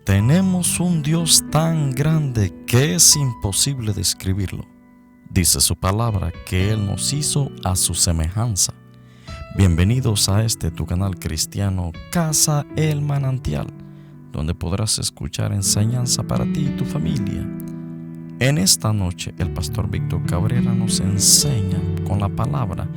Tenemos un Dios tan grande que es imposible describirlo. Dice su palabra que Él nos hizo a su semejanza. Bienvenidos a tu canal cristiano Casa El Manantial, donde podrás escuchar enseñanza para ti y tu familia. En esta noche el pastor Víctor Cabrera nos enseña con la palabra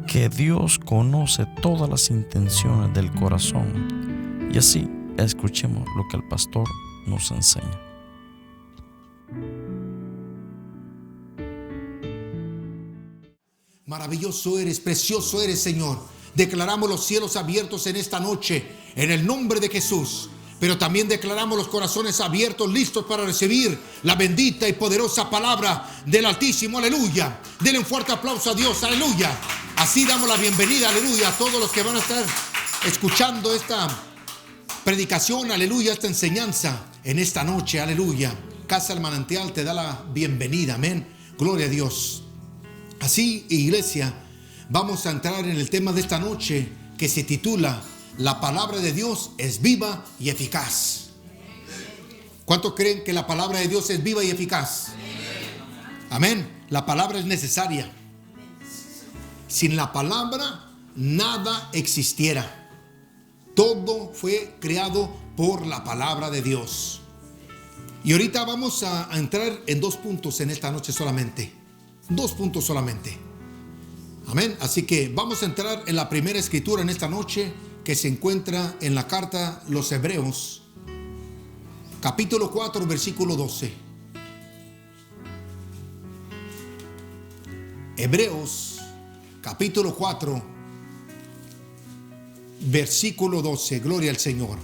que Dios conoce todas las intenciones del corazón. Y así escuchemos lo que el pastor nos enseña. Maravilloso eres, precioso eres, Señor. Declaramos los cielos abiertos en esta noche, en el nombre de Jesús. Pero también declaramos los corazones abiertos, listos para recibir la bendita y poderosa palabra del Altísimo. Aleluya. Denle un fuerte aplauso a Dios. Aleluya. Así damos la bienvenida, aleluya, a todos los que van a estar escuchando esta predicación, aleluya, esta enseñanza en esta noche, aleluya. Casa El Manantial te da la bienvenida, amén. Gloria a Dios. Así, iglesia, vamos a entrar en el tema de esta noche que se titula: la palabra de Dios es viva y eficaz. ¿Cuántos creen que la palabra de Dios es viva y eficaz? Amén. La palabra es necesaria. Sin la palabra nada existiera. Todo fue creado por la palabra de Dios. Y ahorita vamos a entrar en 2 puntos en esta noche solamente. 2 puntos solamente. Amén. Así que vamos a entrar en la primera escritura en esta noche, que se encuentra en la carta Los Hebreos, capítulo 4, versículo 12. Hebreos, capítulo 4, versículo 12. Gloria al Señor.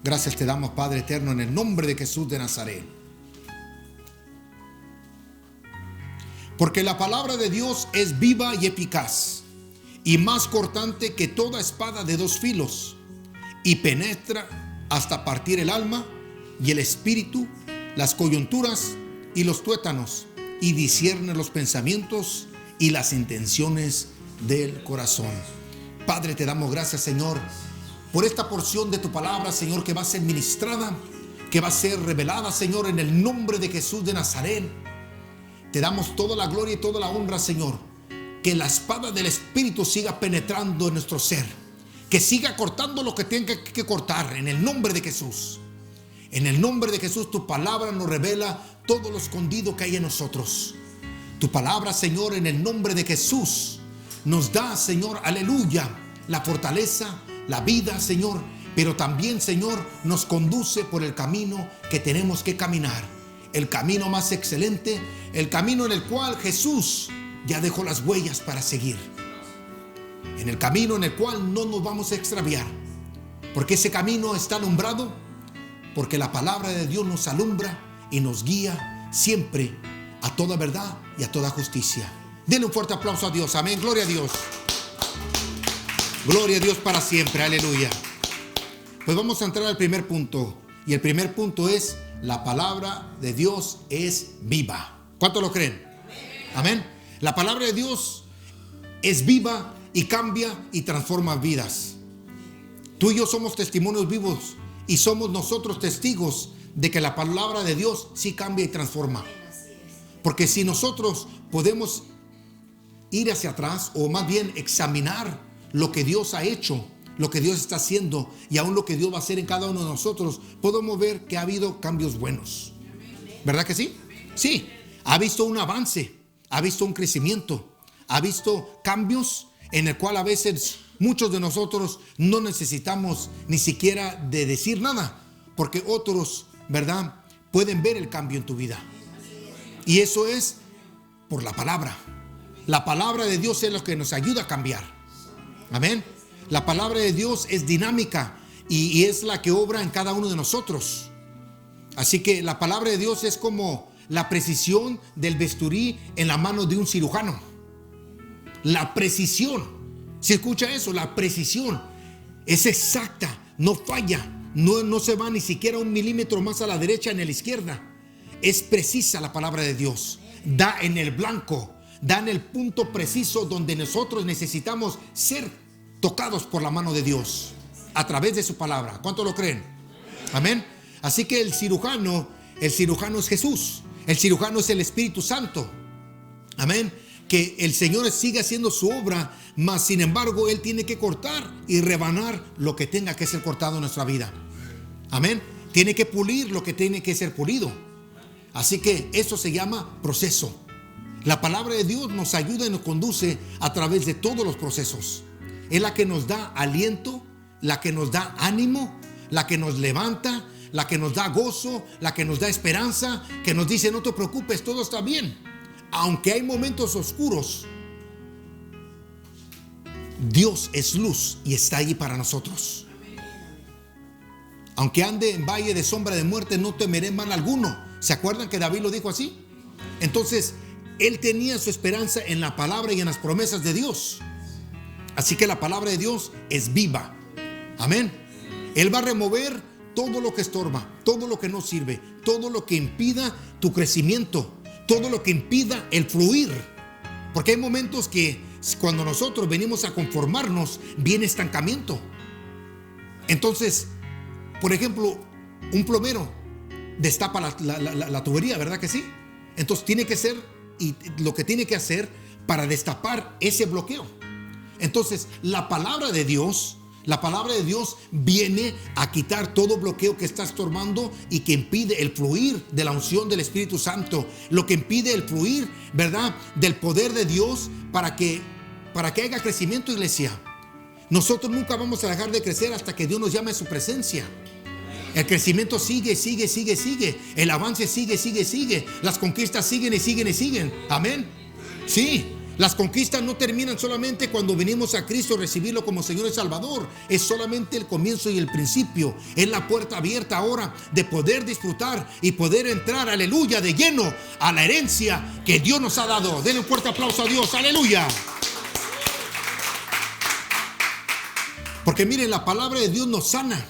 Gracias te damos, Padre eterno, en el nombre de Jesús de Nazaret. Porque la palabra de Dios es viva y eficaz, y más cortante que toda espada de 2 filos, y penetra hasta partir el alma y el espíritu, las coyunturas y los tuétanos, y discierne los pensamientos y las intenciones del corazón. Padre, te damos gracias, Señor, por esta porción de tu palabra, Señor, que va a ser ministrada, que va a ser revelada, Señor, en el nombre de Jesús de Nazaret. Te damos toda la gloria y toda la honra, Señor. Que la espada del Espíritu siga penetrando en nuestro ser. Que siga cortando lo que tenga que cortar, en el nombre de Jesús. En el nombre de Jesús, tu palabra nos revela todo lo escondido que hay en nosotros. Tu palabra, Señor, en el nombre de Jesús, nos da, Señor, aleluya, la fortaleza, la vida, Señor. Pero también, Señor, nos conduce por el camino que tenemos que caminar. El camino más excelente, el camino en el cual Jesús ya dejó las huellas para seguir. En el camino en el cual no nos vamos a extraviar. Porque ese camino está alumbrado, porque la palabra de Dios nos alumbra y nos guía siempre a toda verdad y a toda justicia. Denle un fuerte aplauso a Dios. Amén. Gloria a Dios. Gloria a Dios para siempre. Aleluya. Pues vamos a entrar al primer punto. Y el primer punto es: la palabra de Dios es viva. ¿Cuántos lo creen? Amén. La palabra de Dios es viva y cambia y transforma vidas. Tú y yo somos testimonios vivos y somos nosotros testigos de que la palabra de Dios sí cambia y transforma. Porque si nosotros podemos ir hacia atrás, o más bien examinar lo que Dios ha hecho, lo que Dios está haciendo y aún lo que Dios va a hacer en cada uno de nosotros, podemos ver que ha habido cambios buenos. ¿Verdad que sí? Sí, ha visto un avance, ha visto un crecimiento, ha visto cambios en el cual a veces muchos de nosotros no necesitamos ni siquiera de decir nada, porque otros, ¿verdad?, pueden ver el cambio en tu vida. Y eso es por la palabra. La palabra de Dios es lo que nos ayuda a cambiar. Amén. La palabra de Dios es dinámica y es la que obra en cada uno de nosotros. Así que la palabra de Dios es como la precisión del bisturí en la mano de un cirujano. La precisión, si escucha eso, la precisión es exacta, no falla, no se va ni siquiera 1 milímetro más a la derecha ni a la izquierda. Es precisa la palabra de Dios, da en el blanco, dan el punto preciso donde nosotros necesitamos ser tocados por la mano de Dios a través de su palabra. ¿Cuánto lo creen? Amén. Así que el cirujano es Jesús. El cirujano es el Espíritu Santo. Amén. Que el Señor siga haciendo su obra, mas sin embargo Él tiene que cortar y rebanar lo que tenga que ser cortado en nuestra vida. Amén. Tiene que pulir lo que tiene que ser pulido. Así que eso se llama proceso. La palabra de Dios nos ayuda y nos conduce a través de todos los procesos. Es la que nos da aliento, la que nos da ánimo, la que nos levanta, la que nos da gozo, la que nos da esperanza, que nos dice: no te preocupes, todo está bien. Aunque hay momentos oscuros, Dios es luz y está allí para nosotros. Aunque ande en valle de sombra de muerte, no temeré mal alguno. ¿Se acuerdan que David lo dijo así? Entonces, él tenía su esperanza en la palabra y en las promesas de Dios. Así que la palabra de Dios es viva. Amén. Él va a remover todo lo que estorba, todo lo que no sirve, todo lo que impida tu crecimiento, todo lo que impida el fluir. Porque hay momentos que cuando nosotros venimos a conformarnos, viene estancamiento. Entonces, por ejemplo, un plomero destapa la tubería, ¿verdad que sí? Entonces tiene que ser, y lo que tiene que hacer para destapar ese bloqueo. Entonces la palabra de Dios viene a quitar todo bloqueo que está estorbando y que impide el fluir de la unción del Espíritu Santo, lo que impide el fluir, ¿verdad?, del poder de Dios para que haya crecimiento, iglesia. Nosotros nunca vamos a dejar de crecer hasta que Dios nos llame a su presencia. El crecimiento sigue. El avance sigue. Las conquistas siguen. Amén. Sí, las conquistas no terminan solamente cuando venimos a Cristo a recibirlo como Señor y Salvador. Es solamente el comienzo y el principio. Es la puerta abierta ahora de poder disfrutar y poder entrar, aleluya, de lleno a la herencia que Dios nos ha dado. Denle un fuerte aplauso a Dios, aleluya. Porque miren, la palabra de Dios nos sana.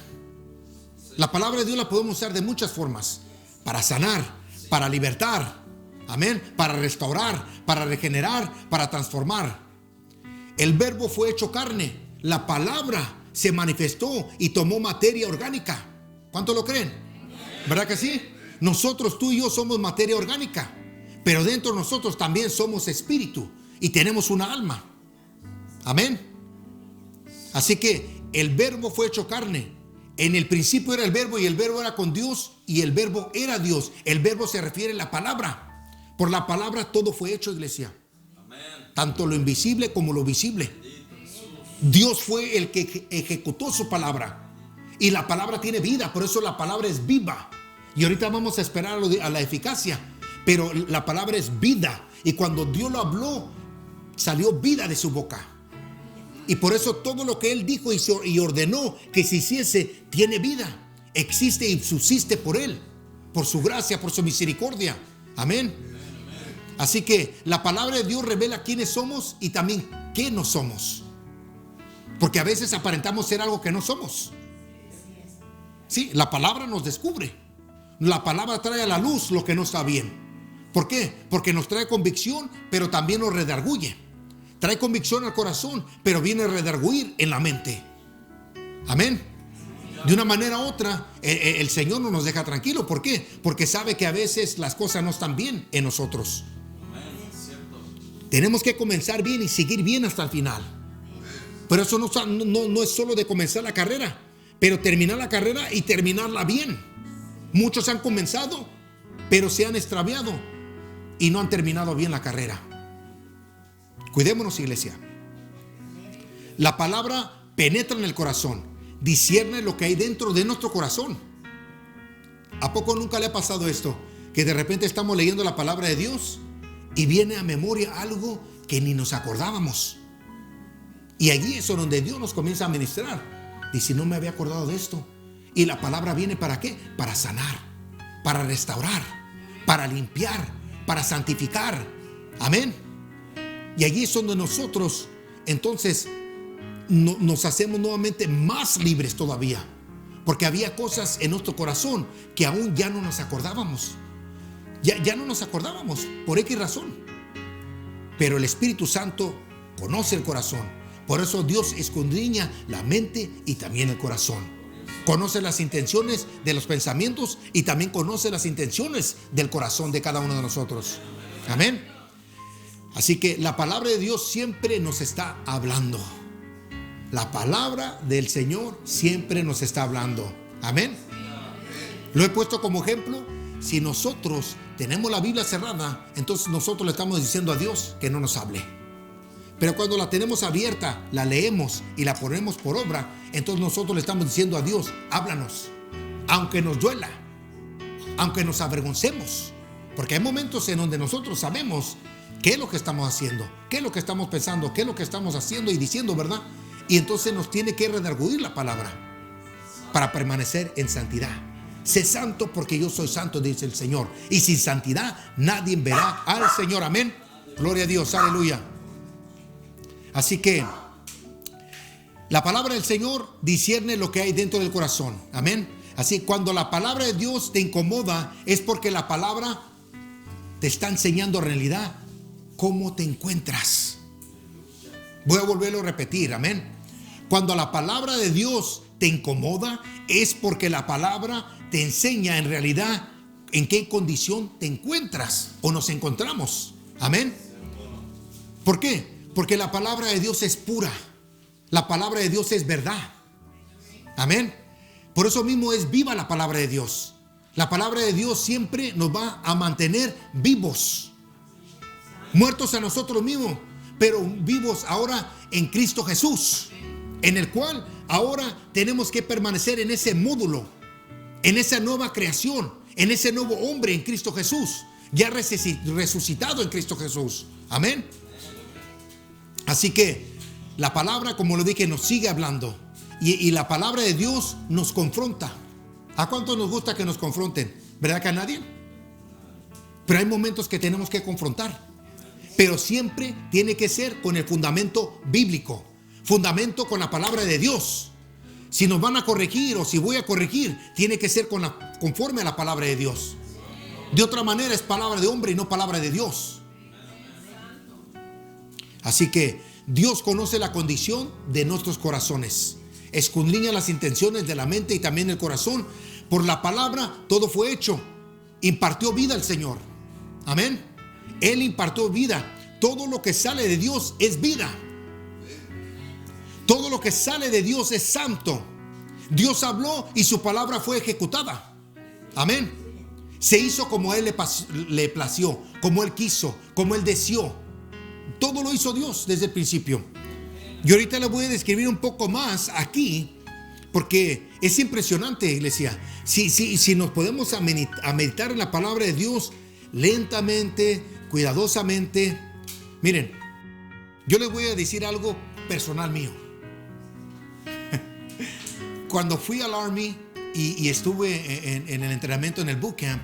La palabra de Dios la podemos usar de muchas formas: para sanar, para libertar, amén, para restaurar, para regenerar, para transformar. El verbo fue hecho carne, la palabra se manifestó y tomó materia orgánica. ¿Cuánto lo creen? ¿Verdad que sí? Nosotros, tú y yo, somos materia orgánica, pero dentro de nosotros también somos espíritu y tenemos una alma. Amén. Así que el verbo fue hecho carne. En el principio era el verbo y el verbo era con Dios y el verbo era Dios. El verbo se refiere a la palabra. Por la palabra todo fue hecho, iglesia. Amén. Tanto lo invisible como lo visible. Dios fue el que ejecutó su palabra. Y la palabra tiene vida, por eso la palabra es viva. Y ahorita vamos a esperar a la eficacia. Pero la palabra es vida. Y cuando Dios lo habló, salió vida de su boca. Y por eso todo lo que Él dijo y ordenó que se hiciese tiene vida, existe y subsiste por Él, por su gracia, por su misericordia. Amén. Así que la palabra de Dios revela quiénes somos y también qué no somos. Porque a veces aparentamos ser algo que no somos. Sí, la palabra nos descubre. La palabra trae a la luz lo que no está bien. ¿Por qué? Porque nos trae convicción, pero también nos redarguye. Trae convicción al corazón, pero viene a redarguir en la mente. Amén. De una manera u otra, el Señor no nos deja tranquilo. ¿Por qué? Porque sabe que a veces las cosas no están bien en nosotros. Tenemos que comenzar bien y seguir bien hasta el final. Pero eso no es solo de comenzar la carrera, pero terminar la carrera y terminarla bien. Muchos han comenzado, pero se han extraviado y no han terminado bien la carrera. Cuidémonos, iglesia. La palabra penetra en el corazón, discierne lo que hay dentro de nuestro corazón. ¿A poco nunca le ha pasado esto? Que de repente estamos leyendo la palabra de Dios y viene a memoria algo que ni nos acordábamos. Y allí es donde Dios nos comienza a ministrar. Dice: no me había acordado de esto. Y la palabra viene ¿para qué? Para sanar, para restaurar, para limpiar, para santificar. Amén. Y allí es donde nosotros entonces nos hacemos nuevamente más libres todavía. Porque había cosas en nuestro corazón que aún ya no nos acordábamos. Ya no nos acordábamos por X razón. pero el Espíritu Santo conoce el corazón. Por eso Dios escudriña la mente y también el corazón. Conoce las intenciones de los pensamientos y también conoce las intenciones del corazón de cada uno de nosotros. Amén. Así que la palabra de Dios siempre nos está hablando. La palabra del Señor siempre nos está hablando. Amén. Lo he puesto como ejemplo. Si nosotros tenemos la Biblia cerrada, entonces nosotros le estamos diciendo a Dios que no nos hable. Pero cuando la tenemos abierta, la leemos y la ponemos por obra, entonces nosotros le estamos diciendo a Dios, háblanos, aunque nos duela, aunque nos avergoncemos. Porque hay momentos en donde nosotros sabemos qué es lo que estamos haciendo, qué es lo que estamos pensando, qué es lo que estamos haciendo y diciendo, ¿verdad? Y entonces nos tiene que redarguir la palabra para permanecer en santidad. Sé santo porque yo soy santo, dice el Señor. Y sin santidad nadie verá al Señor. Amén. Gloria a Dios. Aleluya. Así que la palabra del Señor discierne lo que hay dentro del corazón. Amén. Así cuando la palabra de Dios te incomoda es porque la palabra te está enseñando en realidad cómo te encuentras. Voy a volverlo a repetir. Amén. Cuando la palabra de Dios te incomoda es porque la palabra te enseña en realidad en qué condición te encuentras o nos encontramos. Amén. ¿Por qué? Porque la palabra de Dios es pura. La palabra de Dios es verdad. Amén. Por eso mismo es viva la palabra de Dios. La palabra de Dios siempre nos va a mantener vivos. Muertos a nosotros mismos, pero vivos ahora en Cristo Jesús, en el cual ahora tenemos que permanecer en ese módulo, en esa nueva creación, en ese nuevo hombre en Cristo Jesús, ya resucitado en Cristo Jesús. Amén. Así que la palabra, como lo dije, nos sigue hablando y la palabra de Dios nos confronta. ¿A cuánto nos gusta que nos confronten? ¿Verdad que a nadie? Pero hay momentos que tenemos que confrontar, pero siempre tiene que ser con el fundamento bíblico, fundamento con la palabra de Dios. Si nos van a corregir o si voy a corregir, tiene que ser conforme a la palabra de Dios. De otra manera es palabra de hombre y no palabra de Dios. Así que Dios conoce la condición de nuestros corazones, escudriña las intenciones de la mente y también el corazón. Por la palabra todo fue hecho. Impartió vida al Señor. Amén. Él impartió vida. Todo lo que sale de Dios es vida. Todo lo que sale de Dios es santo. Dios habló y su palabra fue ejecutada. Amén. Se hizo como Él le plació, como Él quiso, como Él deseó. Todo lo hizo Dios desde el principio. Y ahorita le voy a describir un poco más aquí, porque es impresionante, iglesia. Si nos podemos a meditar en la palabra de Dios lentamente, cuidadosamente. Miren, yo les voy a decir algo personal mío. Cuando fui al Army y estuve en el entrenamiento en el boot camp,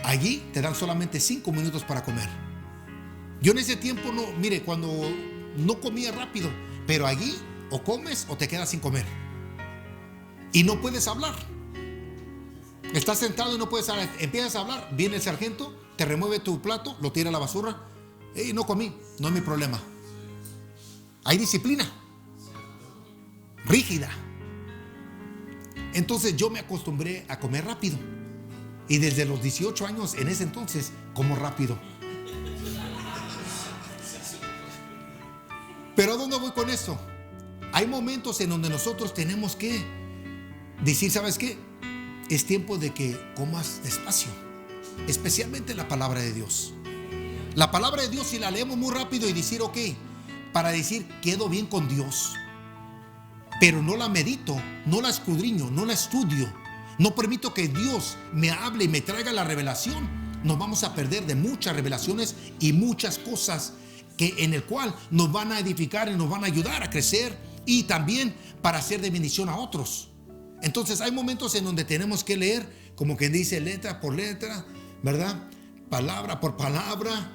allí te dan solamente 5 minutos para comer. Yo en ese tiempo cuando no comía rápido, pero allí o comes o te quedas sin comer. Y no puedes hablar. Estás sentado y no puedes hablar. Empiezas a hablar, viene el sargento, te remueve tu plato, lo tira a la basura. No comí, no es mi problema. Hay disciplina rígida. Entonces yo me acostumbré a comer rápido. Y desde los 18 años en ese entonces como rápido. Pero ¿a dónde voy con esto? Hay momentos en donde nosotros tenemos que decir, ¿sabes qué? Es tiempo de que comas despacio, especialmente la palabra de Dios. La palabra de Dios, si la leemos muy rápido y decir, ok, para decir, quedo bien con Dios, pero no la medito, no la escudriño, no la estudio, no permito que Dios me hable y me traiga la revelación, nos vamos a perder de muchas revelaciones y muchas cosas en el cual nos van a edificar y nos van a ayudar a crecer y también para ser de bendición a otros. Entonces hay momentos en donde tenemos que leer, como quien dice, letra por letra, ¿verdad? Palabra por palabra,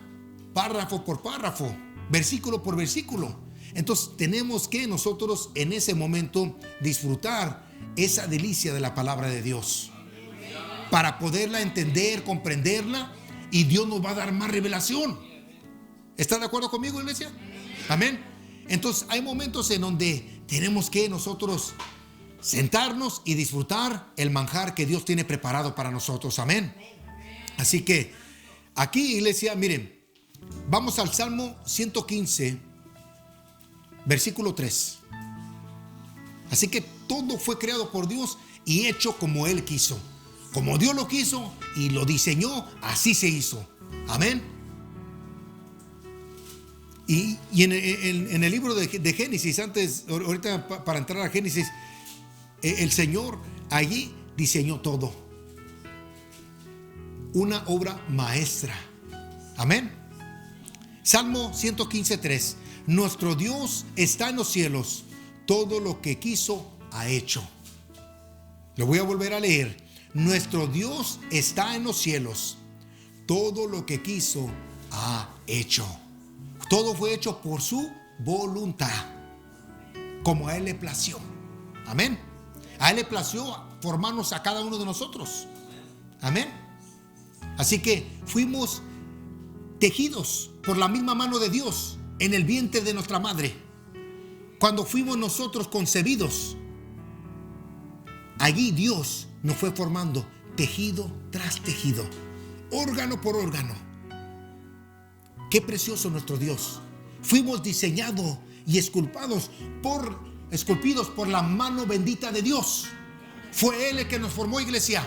párrafo por párrafo, versículo por versículo. Entonces tenemos que nosotros en ese momento disfrutar esa delicia de la palabra de Dios para poderla entender, comprenderla, y Dios nos va a dar más revelación. ¿Está de acuerdo conmigo, iglesia? Amén. Entonces hay momentos en donde tenemos que nosotros sentarnos y disfrutar el manjar que Dios tiene preparado para nosotros. Amén. Así que aquí, iglesia, miren, vamos al Salmo 115, versículo 3. Así que todo fue creado por Dios y hecho como Él quiso. Como Dios lo quiso y lo diseñó, así se hizo. Amén. Y en el libro de Génesis, ahorita para entrar a Génesis, el Señor allí diseñó todo. Una obra maestra. Amén. Salmo 115:3. Nuestro Dios está en los cielos. Todo lo que quiso ha hecho. Lo voy a volver a leer. Nuestro Dios está en los cielos. Todo lo que quiso ha hecho. Todo fue hecho por su voluntad, como a Él le plació. Amén. A Él le plació formarnos a cada uno de nosotros. Amén. Así que fuimos tejidos por la misma mano de Dios en el vientre de nuestra madre. Cuando fuimos nosotros concebidos, allí Dios nos fue formando tejido tras tejido, órgano por órgano. Qué precioso nuestro Dios. Fuimos diseñados y esculpidos por la mano bendita de Dios. Fue Él el que nos formó, iglesia.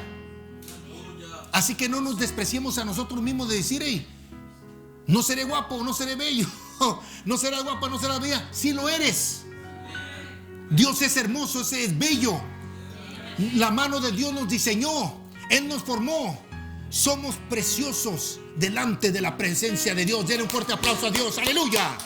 Así que no nos despreciemos a nosotros mismos de decir: hey, no seré guapo, no seré bello, no serás guapa, no serás bella. Sí lo eres. Dios es hermoso, ese es bello. La mano de Dios nos diseñó, Él nos formó. Somos preciosos delante de la presencia de Dios. Denle un fuerte aplauso a Dios. Aleluya.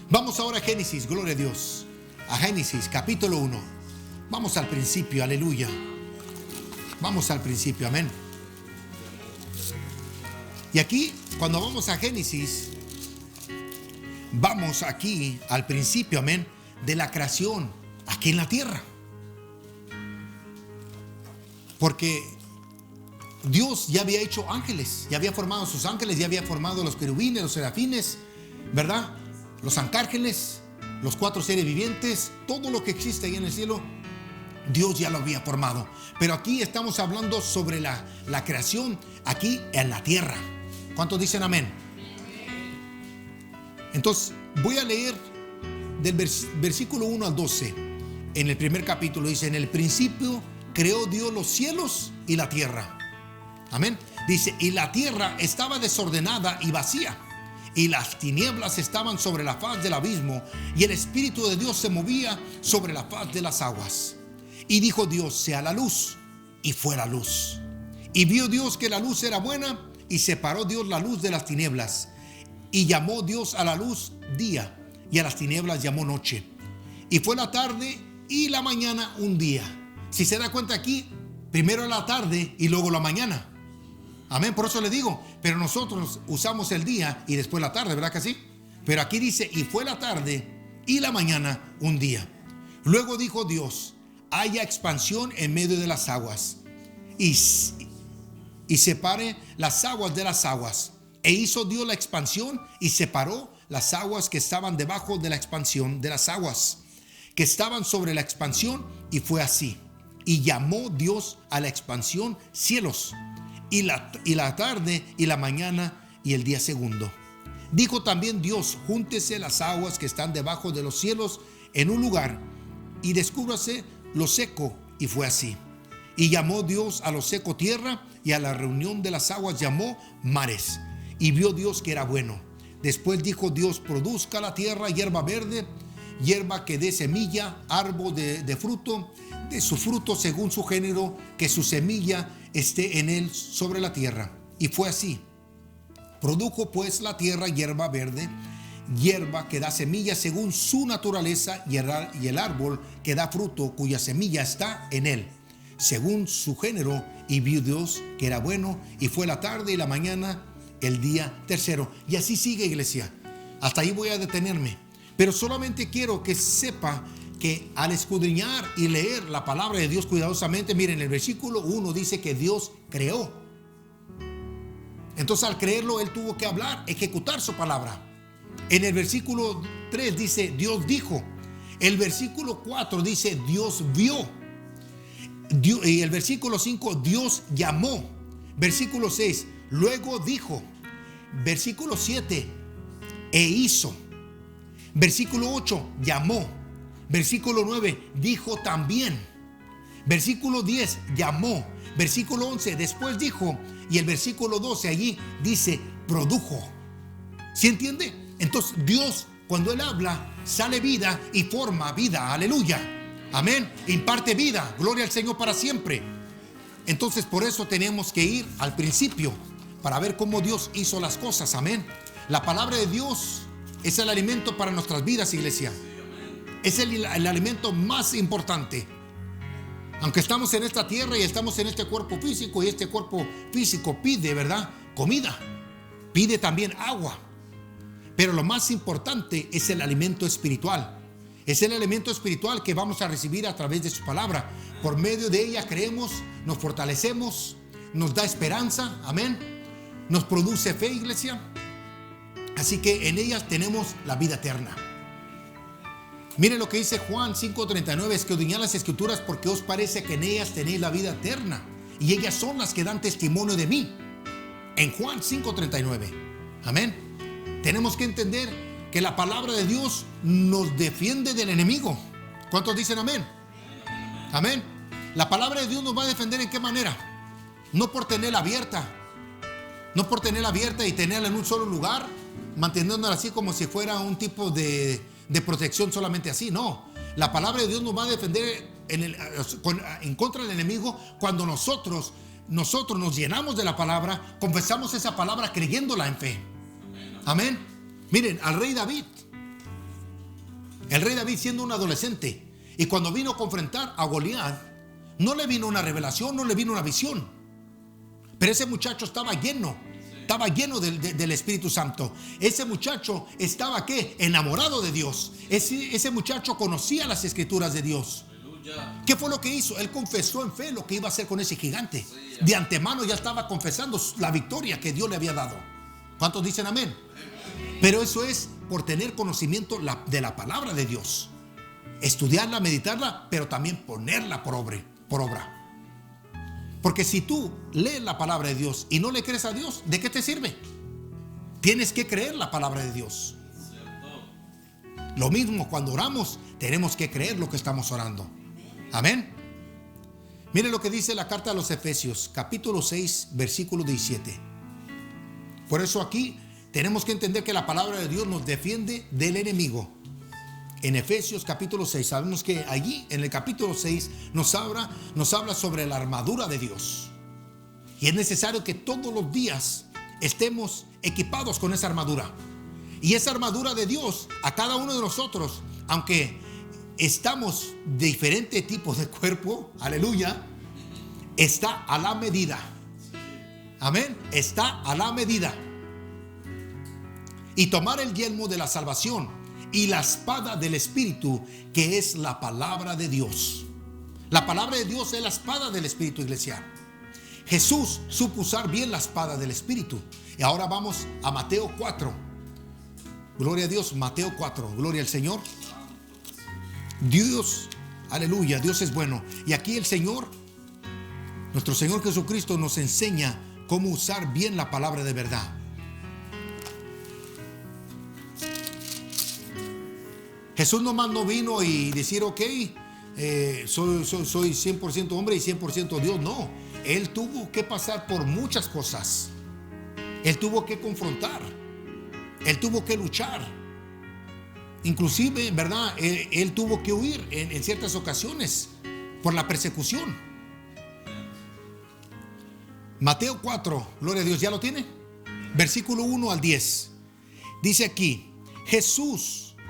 Vamos ahora a Génesis, gloria a Dios. A Génesis, capítulo 1. Vamos al principio, aleluya. Vamos al principio, amén. Y aquí, cuando vamos a Génesis, vamos aquí al principio, amén, de la creación aquí en la tierra. Porque Dios ya había hecho ángeles, ya había formado sus ángeles, ya había formado los querubines, los serafines, ¿verdad? Los arcángeles, los 4 seres vivientes, todo lo que existe ahí en el cielo, Dios ya lo había formado. Pero aquí estamos hablando sobre la creación aquí en la tierra. ¿Cuántos dicen amén? Entonces voy a leer del versículo 1 al 12. En el primer capítulo dice: en el principio creó Dios los cielos y la tierra. Amén. Dice: y la tierra estaba desordenada y vacía, y las tinieblas estaban sobre la faz del abismo, y el Espíritu de Dios se movía sobre la faz de las aguas. Y dijo Dios: sea la luz, y fue la luz. Y vio Dios que la luz era buena, y separó Dios la luz de las tinieblas. Y llamó Dios a la luz día, y a las tinieblas llamó noche. Y fue la tarde y la mañana un día. Si se da cuenta aquí, primero la tarde y luego la mañana. Amén, por eso le digo, pero nosotros usamos el día y después la tarde, ¿verdad que sí? Pero aquí dice: y fue la tarde y la mañana un día. Luego dijo Dios: haya expansión en medio de las aguas, y separe las aguas de las aguas. E hizo Dios la expansión y separó las aguas que estaban debajo de la expansión de las aguas que estaban sobre la expansión, y fue así. Y llamó Dios a la expansión cielos, y la tarde y la mañana y el día segundo. Dijo también Dios: júntese las aguas que están debajo de los cielos en un lugar, y descúbrase lo seco, y fue así. Y llamó Dios a lo seco tierra, y a la reunión de las aguas llamó mares. Y vio Dios que era bueno. Después dijo Dios: produzca la tierra hierba verde, hierba que dé semilla, árbol de fruto, de su fruto según su género, que su semilla esté en él sobre la tierra. Y fue así. Produjo pues la tierra hierba verde, hierba que da semilla según su naturaleza, y el árbol que da fruto cuya semilla está en él, según su género. Y vio Dios que era bueno, y fue la tarde y la mañana el día tercero. Y así sigue, iglesia. Hasta ahí voy a detenerme. Pero solamente quiero que sepa que al escudriñar y leer la palabra de Dios cuidadosamente, miren, el versículo 1 dice que Dios creó. Entonces al creerlo, él tuvo que hablar, ejecutar su palabra. En el versículo 3 dice, Dios dijo. El versículo 4 dice, Dios vio. Y el versículo 5, Dios llamó. Versículo 6, luego dijo. Versículo 7, e hizo. Versículo 8, llamó. Versículo 9, dijo también. Versículo 10, llamó. Versículo 11, después dijo. Y el versículo 12 allí dice, produjo. ¿Sí entiende? Entonces Dios, cuando Él habla, sale vida y forma vida. Aleluya. Amén. Imparte vida. Gloria al Señor para siempre. Entonces por eso tenemos que ir al principio para ver cómo Dios hizo las cosas. Amén. La palabra de Dios es el alimento para nuestras vidas, iglesia. Es el alimento más importante. Aunque estamos en esta tierra y estamos en este cuerpo físico, y este cuerpo físico pide, ¿verdad?, comida, pide también agua. Pero lo más importante es el alimento espiritual. Es el alimento espiritual que vamos a recibir a través de su palabra. Por medio de ella creemos, nos fortalecemos, nos da esperanza, amén. Nos produce fe, iglesia. Así que en ellas tenemos la vida eterna. Miren lo que dice Juan 5:39, escudriñad las escrituras porque os parece que en ellas tenéis la vida eterna y ellas son las que dan testimonio de mí. En Juan 5:39, amén. Tenemos que entender que la palabra de Dios nos defiende del enemigo. ¿Cuántos dicen amén? Amén. La palabra de Dios nos va a defender ¿en qué manera? No por tenerla abierta, no por tenerla abierta y tenerla en un solo lugar, manteniéndola así como si fuera un tipo de protección solamente así. No, la palabra de Dios nos va a defender en contra del enemigo cuando nosotros nos llenamos de la palabra, confesamos esa palabra creyéndola en fe. Amén. Miren, al rey David, el rey David siendo un adolescente, y cuando vino a confrontar a Goliat, no le vino una revelación, no le vino una visión, pero ese muchacho estaba lleno del Espíritu Santo. Ese muchacho estaba ¿qué? Enamorado de Dios. Ese muchacho conocía las escrituras de Dios. ¿Qué fue lo que hizo? Él confesó en fe lo que iba a hacer con ese gigante. De antemano ya estaba confesando la victoria que Dios le había dado. ¿Cuántos dicen amén? Pero eso es por tener conocimiento de la palabra de Dios. Estudiarla, meditarla, pero también ponerla por obra. Porque si tú lees la palabra de Dios y no le crees a Dios, ¿de qué te sirve? Tienes que creer la palabra de Dios. Lo mismo cuando oramos, tenemos que creer lo que estamos orando. Amén. Mire lo que dice la carta a los Efesios, capítulo 6, versículo 17. Por eso aquí tenemos que entender que la palabra de Dios nos defiende del enemigo. En Efesios capítulo 6, sabemos que allí en el capítulo 6 nos habla sobre la armadura de Dios. Y es necesario que todos los días estemos equipados con esa armadura. Y esa armadura de Dios a cada uno de nosotros, aunque estamos de diferentes tipos de cuerpo, aleluya, está a la medida. Amén, está a la medida. Y tomar el yelmo de la salvación y la espada del Espíritu, que es la palabra de Dios. La palabra de Dios es la espada del Espíritu, iglesia. Jesús supo usar bien la espada del Espíritu. Y ahora vamos a Mateo 4. Gloria a Dios, Mateo 4. Gloria al Señor. Dios, aleluya, Dios es bueno. Y aquí el Señor, nuestro Señor Jesucristo, nos enseña cómo usar bien la palabra de verdad. Jesús nomás no vino y decir, ok, soy 100% hombre y 100% Dios. No, Él tuvo que pasar por muchas cosas. Él tuvo que confrontar. Él tuvo que luchar. Inclusive, ¿verdad? Él tuvo que huir en ciertas ocasiones por la persecución. Mateo 4, gloria a Dios, ¿ya lo tiene? Versículo 1 al 10. Dice aquí,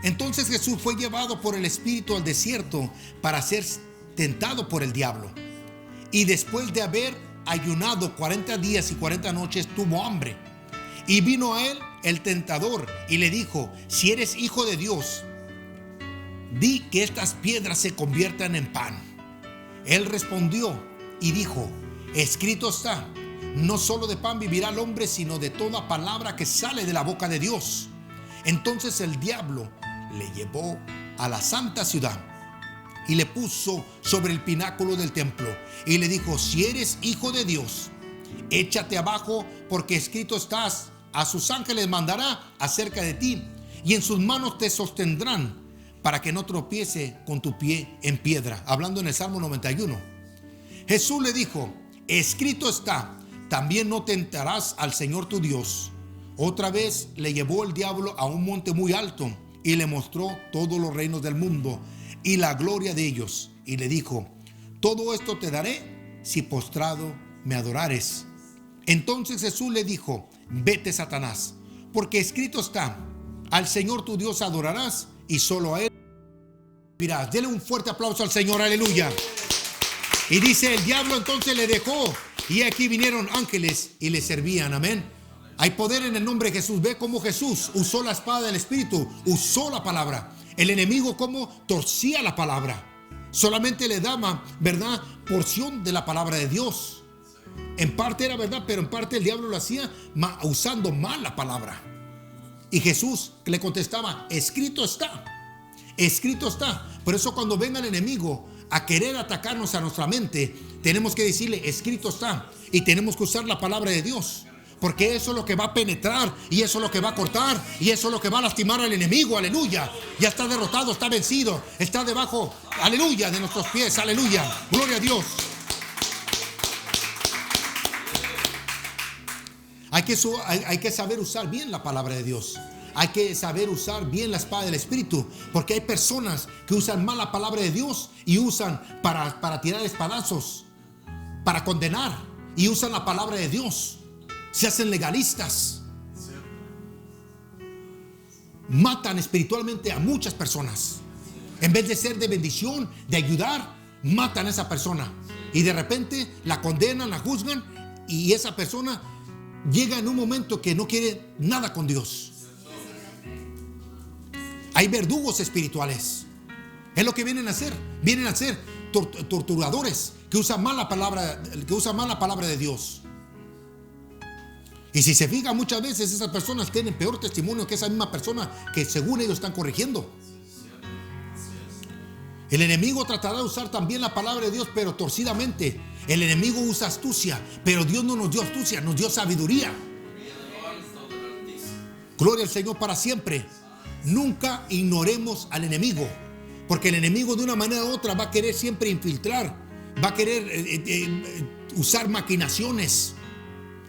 Entonces Jesús fue llevado por el Espíritu al desierto para ser tentado por el diablo. Y después de haber ayunado 40 días y 40 noches, tuvo hambre. Y vino a él el tentador y le dijo, si eres hijo de Dios, di que estas piedras se conviertan en pan. Él respondió y dijo, escrito está, no solo de pan vivirá el hombre, sino de toda palabra que sale de la boca de Dios. Entonces el diablo le llevó a la santa ciudad y le puso sobre el pináculo del templo y le dijo: si eres hijo de Dios, échate abajo, porque escrito estás: a sus ángeles mandará acerca de ti, y en sus manos te sostendrán, para que no tropiece con tu pie en piedra. Hablando en el Salmo 91. Jesús le dijo: escrito está: también no tentarás al Señor tu Dios. Otra vez le llevó el diablo a un monte muy alto y le mostró todos los reinos del mundo y la gloria de ellos, y le dijo: todo esto te daré si postrado me adorares. Entonces Jesús le dijo: vete, Satanás, porque escrito está: al Señor tu Dios adorarás y solo a Él servirás. Dele un fuerte aplauso al Señor, aleluya. Y dice: el diablo entonces le dejó, y aquí vinieron ángeles y le servían. Amén. Hay poder en el nombre de Jesús. Ve cómo Jesús usó la espada del Espíritu, usó la palabra. El enemigo cómo torcía la palabra. Solamente le daba, ¿verdad?, porción de la palabra de Dios. En parte era verdad, pero en parte el diablo lo hacía usando mal la palabra. Y Jesús le contestaba: escrito está, escrito está. Por eso cuando venga el enemigo a querer atacarnos a nuestra mente, tenemos que decirle: escrito está. Y tenemos que usar la palabra de Dios, porque eso es lo que va a penetrar, y eso es lo que va a cortar, y eso es lo que va a lastimar al enemigo. Aleluya. Ya está derrotado, está vencido, está debajo, aleluya, de nuestros pies. Aleluya, gloria a Dios. Hay que saber usar bien la palabra de Dios. Hay que saber usar bien la espada del Espíritu, porque hay personas que usan mal la palabra de Dios y usan para tirar espadazos, para condenar, y usan la palabra de Dios. Se hacen legalistas. Matan espiritualmente a muchas personas. En vez de ser de bendición, de ayudar, matan a esa persona. Y de repente la condenan, la juzgan, y esa persona llega en un momento que no quiere nada con Dios. Hay verdugos espirituales. Es lo que vienen a hacer. Vienen a ser torturadores que usan mal la palabra, de Dios. Y si se fija, muchas veces esas personas tienen peor testimonio que esa misma persona que según ellos están corrigiendo. El enemigo tratará de usar también la palabra de Dios, pero torcidamente. El enemigo usa astucia, pero Dios no nos dio astucia, nos dio sabiduría. Gloria al Señor para siempre. Nunca ignoremos al enemigo, porque el enemigo de una manera u otra va a querer siempre infiltrar, va a querer usar maquinaciones,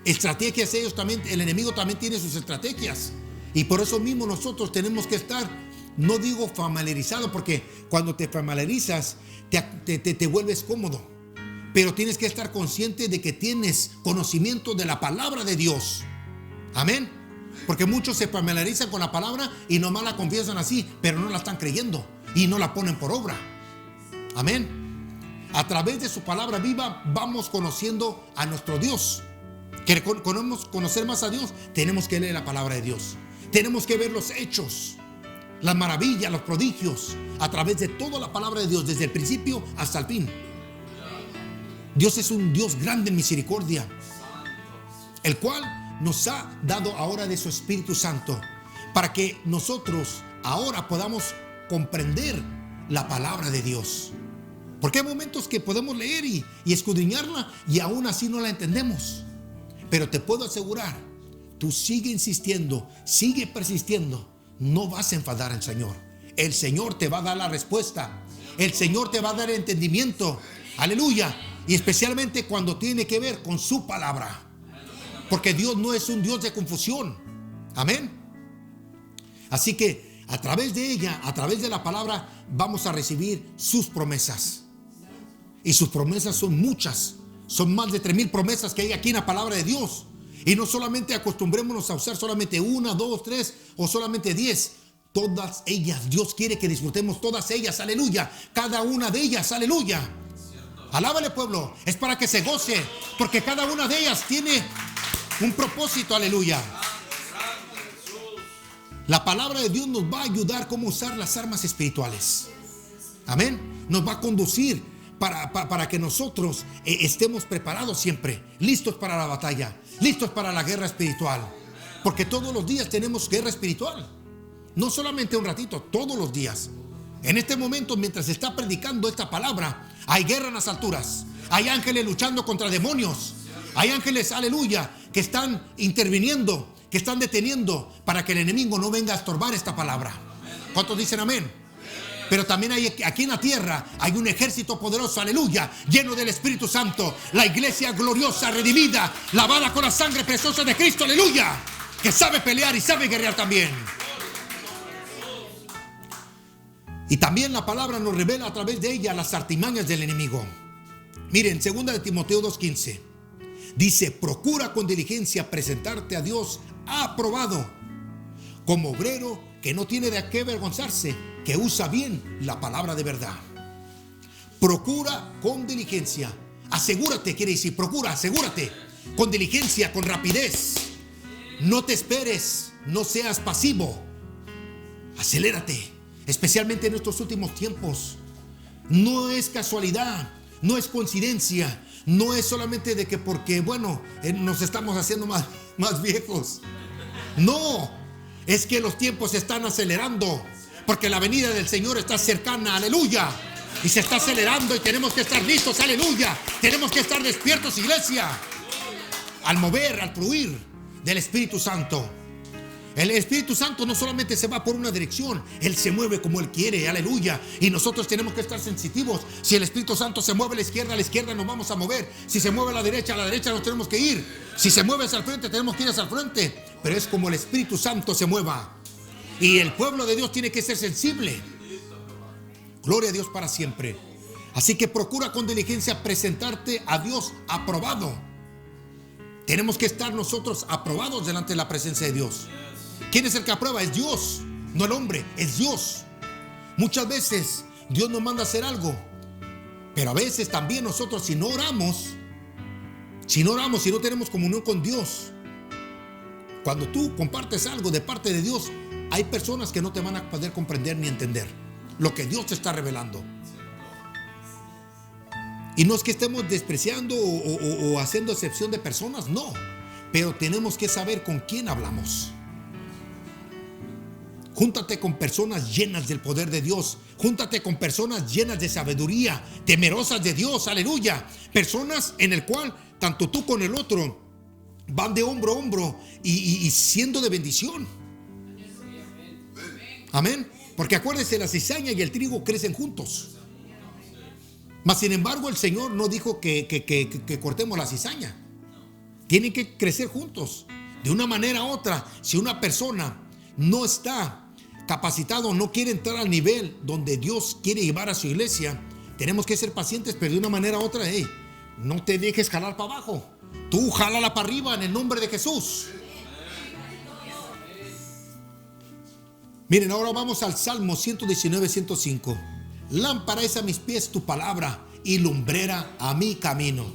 estrategias. El enemigo también tiene sus estrategias, y por eso mismo nosotros tenemos que estar, no digo familiarizado, porque cuando te familiarizas te vuelves cómodo, pero tienes que estar consciente de que tienes conocimiento de la palabra de Dios. Amén. Porque muchos se familiarizan con la palabra y nomás la confiesan así, pero no la están creyendo y no la ponen por obra. Amén. A través de su palabra viva vamos conociendo a nuestro Dios. Queremos conocer más a Dios, tenemos que leer la palabra de Dios. Tenemos que ver los hechos, las maravillas, los prodigios, a través de toda la palabra de Dios, desde el principio hasta el fin. Dios es un Dios grande en misericordia, el cual nos ha dado ahora de su Espíritu Santo, para que nosotros ahora podamos comprender la palabra de Dios. Porque hay momentos que podemos leer y escudriñarla y aún así no la entendemos. Pero te puedo asegurar, tú sigue insistiendo, sigue persistiendo, no vas a enfadar al Señor. El Señor te va a dar la respuesta. El Señor te va a dar entendimiento. Aleluya. Y especialmente cuando tiene que ver con su palabra. Porque Dios no es un Dios de confusión. Amén. Así que a través de ella, a través de la palabra, vamos a recibir sus promesas. Y sus promesas son muchas. Son más de 3,000 promesas que hay aquí en la palabra de Dios. Y no solamente acostumbrémonos a usar solamente 1, 2, 3 o solamente 10. Todas ellas, Dios quiere que disfrutemos todas ellas, aleluya. Cada una de ellas, aleluya. Alábale, pueblo, es para que se goce, porque cada una de ellas tiene un propósito, aleluya. La palabra de Dios nos va a ayudar cómo usar las armas espirituales. Amén. Nos va a conducir para que nosotros estemos preparados siempre, listos para la batalla, listos para la guerra espiritual. Porque todos los días tenemos guerra espiritual. No solamente un ratito, todos los días. En este momento, mientras se está predicando esta palabra, hay guerra en las alturas. Hay ángeles luchando contra demonios. Hay ángeles, aleluya, que están interviniendo, que están deteniendo para que el enemigo no venga a estorbar esta palabra. ¿Cuántos dicen amén? Pero también hay aquí en la tierra hay un ejército poderoso, aleluya, lleno del Espíritu Santo. La iglesia gloriosa, redimida, lavada con la sangre preciosa de Cristo, aleluya, que sabe pelear y sabe guerrear también. Y también la palabra nos revela a través de ella las artimañas del enemigo. Miren, 2 de Timoteo 2:15 dice: procura con diligencia presentarte a Dios aprobado, como obrero que no tiene de qué avergonzarse, que usa bien la palabra de verdad. Procura con diligencia. Asegúrate, quiere decir, procura, asegúrate. Con diligencia, con rapidez. No te esperes, no seas pasivo. Acelérate, especialmente en estos últimos tiempos. No es casualidad, no es coincidencia, no es solamente de que porque, bueno, nos estamos haciendo más viejos. No, es que los tiempos se están acelerando, porque la venida del Señor está cercana, aleluya. Y se está acelerando y tenemos que estar listos, aleluya. Tenemos que estar despiertos, iglesia, al mover, al fluir del Espíritu Santo. El Espíritu Santo no solamente se va por una dirección, Él se mueve como Él quiere, aleluya. Y nosotros tenemos que estar sensitivos. Si el Espíritu Santo se mueve a la izquierda nos vamos a mover. Si se mueve a la derecha nos tenemos que ir. Si se mueve hacia el frente, tenemos que ir hacia el frente. Pero es como el Espíritu Santo se mueva. Y el pueblo de Dios tiene que ser sensible. Gloria a Dios para siempre. Así que procura con diligencia presentarte a Dios aprobado. Tenemos que estar nosotros aprobados delante de la presencia de Dios. ¿Quién es el que aprueba? Es Dios, no el hombre, es Dios. Muchas veces Dios nos manda a hacer algo, pero a veces también nosotros si no oramos, si no tenemos comunión con Dios, cuando tú compartes algo de parte de Dios, hay personas que no te van a poder comprender ni entender lo que Dios te está revelando. Y no es que estemos despreciando o haciendo excepción de personas, no, pero tenemos que saber con quién hablamos. Júntate con personas llenas del poder de Dios. Júntate con personas llenas de sabiduría, temerosas de Dios, aleluya. Personas en el cual tanto tú con el otro van de hombro a hombro y siendo de bendición. Amén. Porque acuérdense, la cizaña y el trigo crecen juntos. Mas sin embargo el Señor no dijo que cortemos la cizaña. Tienen que crecer juntos. De una manera u otra, si una persona no está capacitado, no quiere entrar al nivel donde Dios quiere llevar a su iglesia, tenemos que ser pacientes, pero de una manera u otra, no te dejes jalar para abajo. Tú jálala para arriba en el nombre de Jesús. Miren, ahora vamos al Salmo 119, 105. Lámpara es a mis pies tu palabra y lumbrera a mi camino.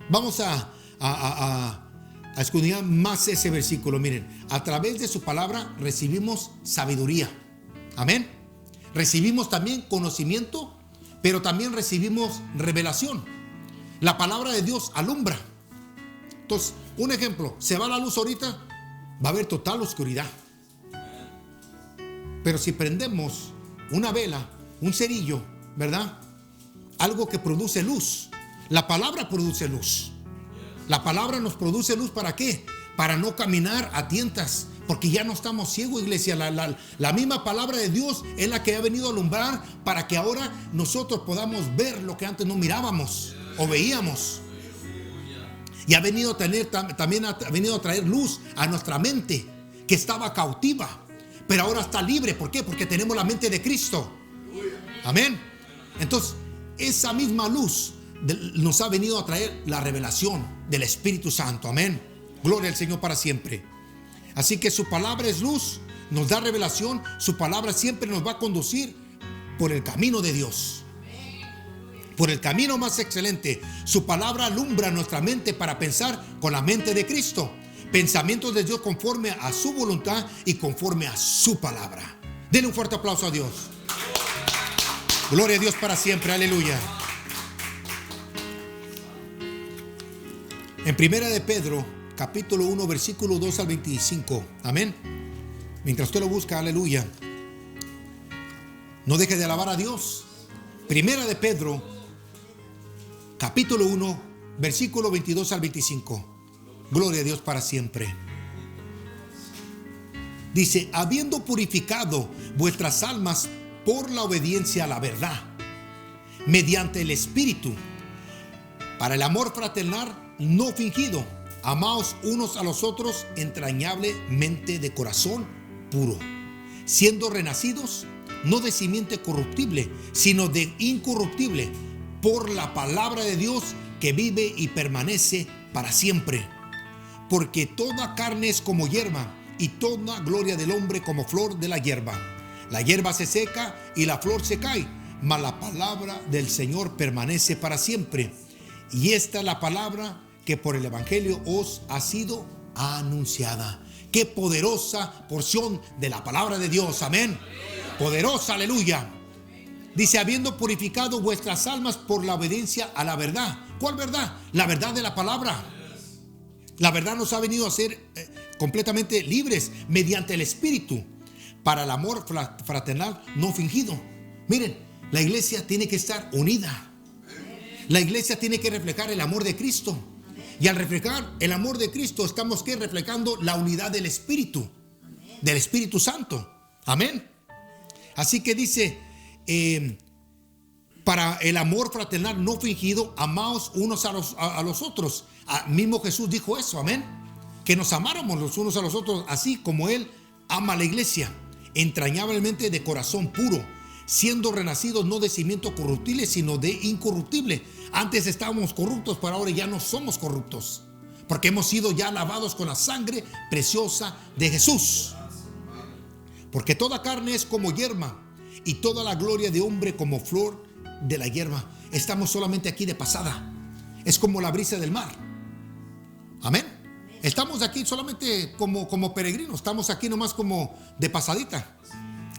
Vamos a escudriñar más ese versículo. Miren, a través de su palabra recibimos sabiduría. Amén. Recibimos también conocimiento, pero también recibimos revelación. La palabra de Dios alumbra. Entonces, un ejemplo, se va la luz ahorita, va a haber total oscuridad. Pero si prendemos una vela, un cerillo, ¿verdad? Algo que produce luz. La palabra produce luz. La palabra nos produce luz, ¿para qué? Para no caminar a tientas, porque ya no estamos ciegos, iglesia. La misma palabra de Dios es la que ha venido a alumbrar para que ahora nosotros podamos ver lo que antes no mirábamos o veíamos. Y ha venido también ha venido a traer luz a nuestra mente, que estaba cautiva, pero ahora está libre. ¿Por qué? Porque tenemos la mente de Cristo. Amén. Entonces, esa misma luz nos ha venido a traer la revelación del Espíritu Santo. Amén. Gloria al Señor para siempre. Así que su palabra es luz, nos da revelación. Su palabra siempre nos va a conducir por el camino de Dios, por el camino más excelente. Su palabra alumbra nuestra mente para pensar con la mente de Cristo, pensamientos de Dios conforme a su voluntad y conforme a su palabra. Denle un fuerte aplauso a Dios. Gloria a Dios para siempre, aleluya. En Primera de Pedro, capítulo 1, versículo 2 al 25. Amén. Mientras usted lo busca, aleluya. No deje de alabar a Dios. Primera de Pedro, capítulo 1, versículo 22 al 25. Gloria a Dios para siempre. Dice: habiendo purificado vuestras almas por la obediencia a la verdad, mediante el Espíritu, para el amor fraternal no fingido, amaos unos a los otros entrañablemente de corazón puro, siendo renacidos no de simiente corruptible, sino de incorruptible, por la palabra de Dios que vive y permanece para siempre. Porque toda carne es como hierba, y toda gloria del hombre como flor de la hierba. La hierba se seca y la flor se cae, mas la palabra del Señor permanece para siempre. Y esta es la palabra que por el Evangelio os ha sido anunciada. Qué poderosa porción de la palabra de Dios. Amén. Poderosa, aleluya. Dice: habiendo purificado vuestras almas por la obediencia a la verdad. ¿Cuál verdad? La verdad de la palabra. La verdad nos ha venido a ser completamente libres mediante el Espíritu, para el amor fraternal no fingido. Miren, la iglesia tiene que estar unida. La iglesia tiene que reflejar el amor de Cristo. Y al reflejar el amor de Cristo, estamos reflejando la unidad del Espíritu, del Espíritu Santo. Amén. Así que dice, para el amor fraternal no fingido, amaos unos a los otros. Mismo Jesús dijo eso, amén. Que nos amáramos los unos a los otros, así como Él ama a la iglesia, entrañablemente de corazón puro, siendo renacidos no de cimiento corruptible, sino de incorruptible. Antes estábamos corruptos, pero ahora ya no somos corruptos, porque hemos sido ya lavados con la sangre preciosa de Jesús. Porque toda carne es como hierba, y toda la gloria de hombre como flor de la hierba. Estamos solamente aquí de pasada. Es como la brisa del mar. Amén. Estamos aquí solamente como peregrinos. Estamos aquí nomás como de pasadita.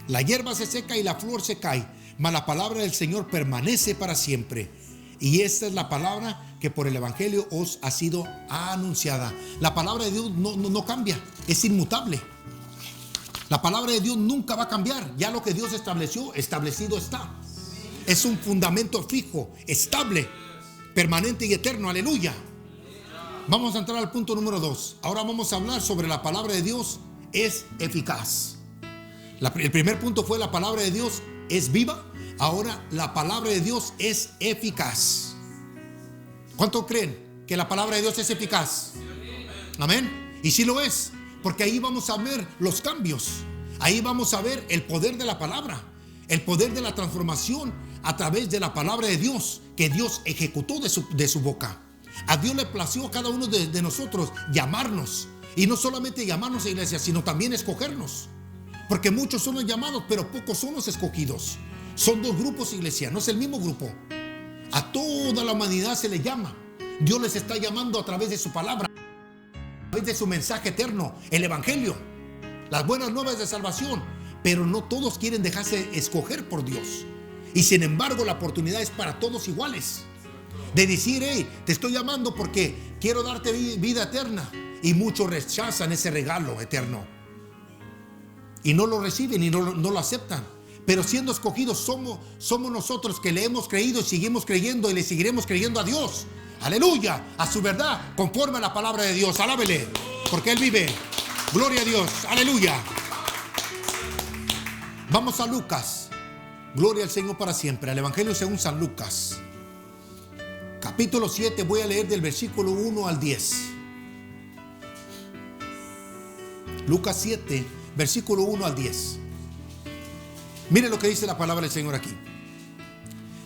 La hierba se seca y la flor se cae, mas la palabra del Señor permanece para siempre. Y esta es la palabra que por el Evangelio os ha sido anunciada. La palabra de Dios no cambia, es inmutable. La palabra de Dios nunca va a cambiar. Ya lo que Dios estableció, establecido está. Es un fundamento fijo, estable, permanente y eterno. Aleluya. Vamos a entrar al punto número 2. Ahora vamos a hablar sobre la palabra de Dios es eficaz. El primer punto fue: la palabra de Dios es viva. Ahora la palabra de Dios es eficaz. ¿Cuánto creen que la palabra de Dios es eficaz? Amén. Y sí lo es, porque ahí vamos a ver los cambios. Ahí vamos a ver el poder de la palabra, el poder de la transformación a través de la palabra de Dios que Dios ejecutó de su boca. A Dios le plació a cada uno de nosotros llamarnos, y no solamente llamarnos a iglesia, sino también escogernos, porque muchos son los llamados, pero pocos son los escogidos. Son dos grupos, iglesia, no es el mismo grupo. A toda la humanidad se le llama. Dios les está llamando a través de su palabra, a través de su mensaje eterno, el Evangelio, las buenas nuevas de salvación. Pero no todos quieren dejarse escoger por Dios. Y sin embargo, la oportunidad es para todos iguales, de decir: hey, te estoy llamando porque quiero darte vida eterna. Y muchos rechazan ese regalo eterno y no lo reciben y no lo aceptan. Pero siendo escogidos somos nosotros que le hemos creído y seguimos creyendo y le seguiremos creyendo a Dios. Aleluya, a su verdad, conforme a la palabra de Dios. Alábele, porque Él vive. Gloria a Dios, aleluya. Vamos a Lucas. Gloria al Señor para siempre. Al Evangelio según San Lucas, capítulo 7. Voy a leer del versículo 1 al 10. Lucas 7, versículo 1 al 10. Mire lo que dice la palabra del Señor aquí.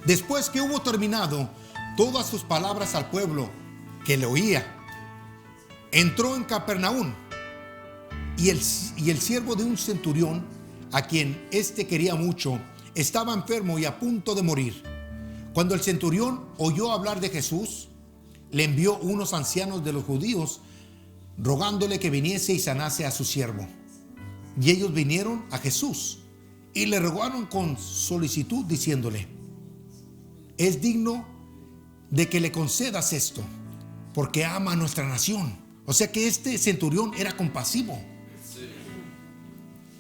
Después que hubo terminado todas sus palabras al pueblo que le oía, entró en Capernaum, y el siervo de un centurión, a quien éste quería mucho, estaba enfermo y a punto de morir. Cuando el centurión oyó hablar de Jesús, le envió unos ancianos de los judíos, rogándole que viniese y sanase a su siervo. Y ellos vinieron a Jesús y le rogaron con solicitud, diciéndole: es digno de que le concedas esto, porque ama a nuestra nación. O sea que este centurión era compasivo.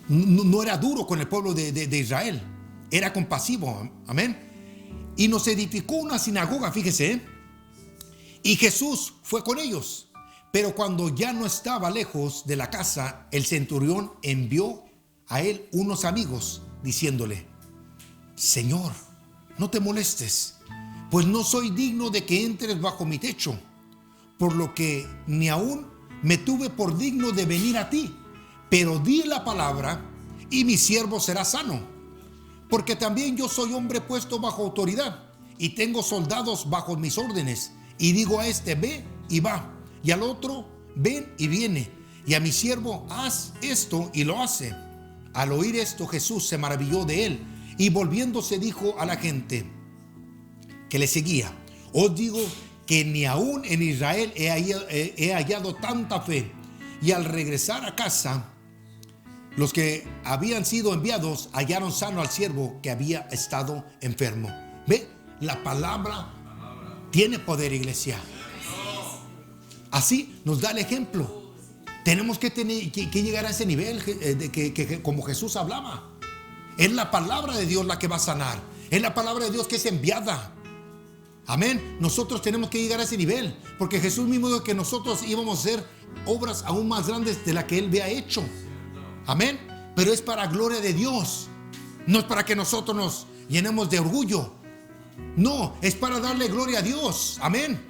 No era duro con el pueblo de Israel. Era compasivo. Amén. Y nos edificó una sinagoga, fíjese, ¿eh? Y Jesús fue con ellos. Pero cuando ya no estaba lejos de la casa, el centurión envió a él unos amigos diciéndole: Señor, no te molestes, pues no soy digno de que entres bajo mi techo, por lo que ni aún me tuve por digno de venir a ti, pero di la palabra y mi siervo será sano, porque también yo soy hombre puesto bajo autoridad y tengo soldados bajo mis órdenes, y digo a este: ve y va, y al otro: ven y viene, y a mi siervo: haz esto, y lo hace. Al oír esto, Jesús se maravilló de él, y volviéndose dijo a la gente que le seguía: os digo que ni aún en Israel he hallado tanta fe. Y al regresar a casa, los que habían sido enviados hallaron sano al siervo que había estado enfermo. ¿Ve? La palabra tiene poder, iglesia. Así nos da el ejemplo. Tenemos que llegar a ese nivel que como Jesús hablaba. Es la palabra de Dios la que va a sanar. Es la palabra de Dios que es enviada. Amén. Nosotros tenemos que llegar a ese nivel, porque Jesús mismo dijo que nosotros íbamos a hacer obras aún más grandes de las que Él había hecho. Amén. Pero es para gloria de Dios. No es para que nosotros nos llenemos de orgullo. No, es para darle gloria a Dios. Amén.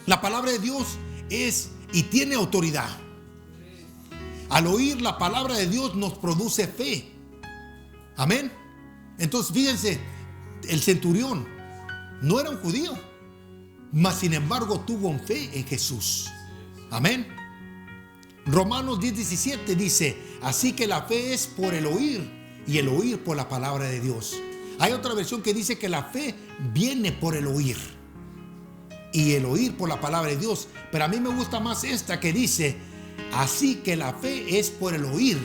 La palabra de Dios es y tiene autoridad. Al oír la palabra de Dios nos produce fe. Amén. Entonces fíjense, el centurión no era un judío, mas sin embargo tuvo fe en Jesús. Amén. Romanos 10:17 dice: así que la fe es por el oír, y el oír por la palabra de Dios. Hay otra versión que dice que la fe viene por el oír, y el oír por la palabra de Dios. Pero a mí me gusta más esta que dice: así que la fe es por el oír.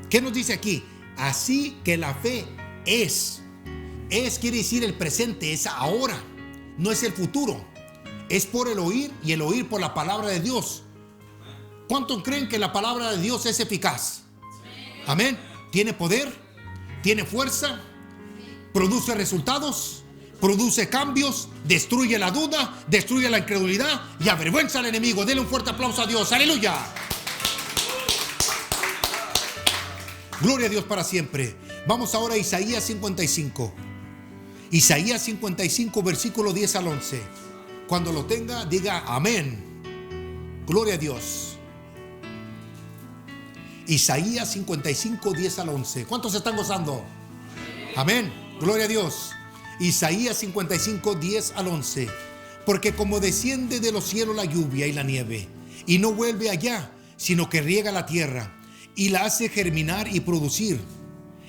¿Qué nos dice aquí? Así que la fe es. Es quiere decir el presente, es ahora, no es el futuro. Es por el oír, y el oír por la palabra de Dios. ¿Cuántos creen que la palabra de Dios es eficaz? Amén. Tiene poder, tiene fuerza, produce resultados, produce cambios, destruye la duda, destruye la incredulidad y avergüenza al enemigo. Denle un fuerte aplauso a Dios. Aleluya. Gloria a Dios para siempre. Vamos ahora a Isaías 55. Isaías 55, versículo 10 al 11. Cuando lo tenga, diga amén. Gloria a Dios. Isaías 55, 10 al 11. ¿Cuántos están gozando? Amén. Gloria a Dios. Isaías 55, 10 al 11. Porque como desciende de los cielos la lluvia y la nieve, y no vuelve allá, sino que riega la tierra, y la hace germinar y producir,